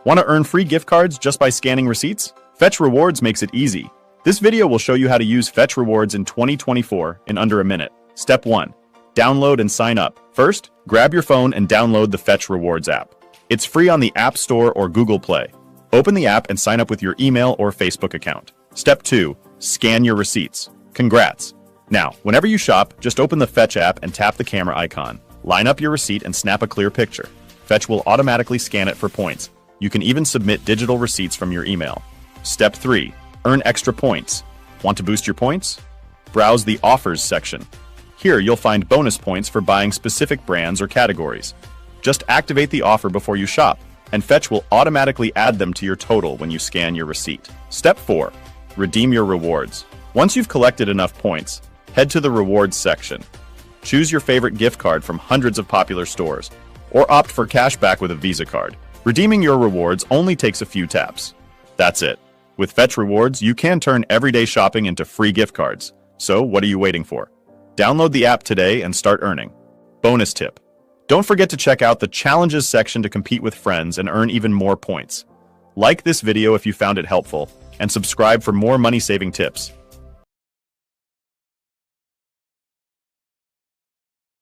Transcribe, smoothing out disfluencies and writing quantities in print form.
Want to earn free gift cards just by scanning receipts? Fetch Rewards makes it easy. This video will show you how to use Fetch Rewards in 2024 in under a minute. Step 1. Download and sign up. First, grab your phone and download the Fetch Rewards app. It's free on the App Store or Google Play. Open the app and sign up with your email or Facebook account. Step 2. Scan your receipts. Congrats! Now, whenever you shop, just open the Fetch app and tap the camera icon. Line up your receipt and snap a clear picture. Fetch will automatically scan it for points. You can even submit digital receipts from your email. Step 3. Earn extra points. Want to boost your points? Browse the Offers section. Here you'll find bonus points for buying specific brands or categories. Just activate the offer before you shop, and Fetch will automatically add them to your total when you scan your receipt. Step 4. Redeem your rewards. Once you've collected enough points, head to the Rewards section. Choose your favorite gift card from hundreds of popular stores, or opt for cashback with a Visa card. Redeeming your rewards only takes a few taps. That's it. With Fetch Rewards, you can turn everyday shopping into free gift cards. So what are you waiting for? Download the app today and start earning. Bonus tip. Don't forget to check out the Challenges section to compete with friends and earn even more points. Like this video if you found it helpful, and subscribe for more money-saving tips.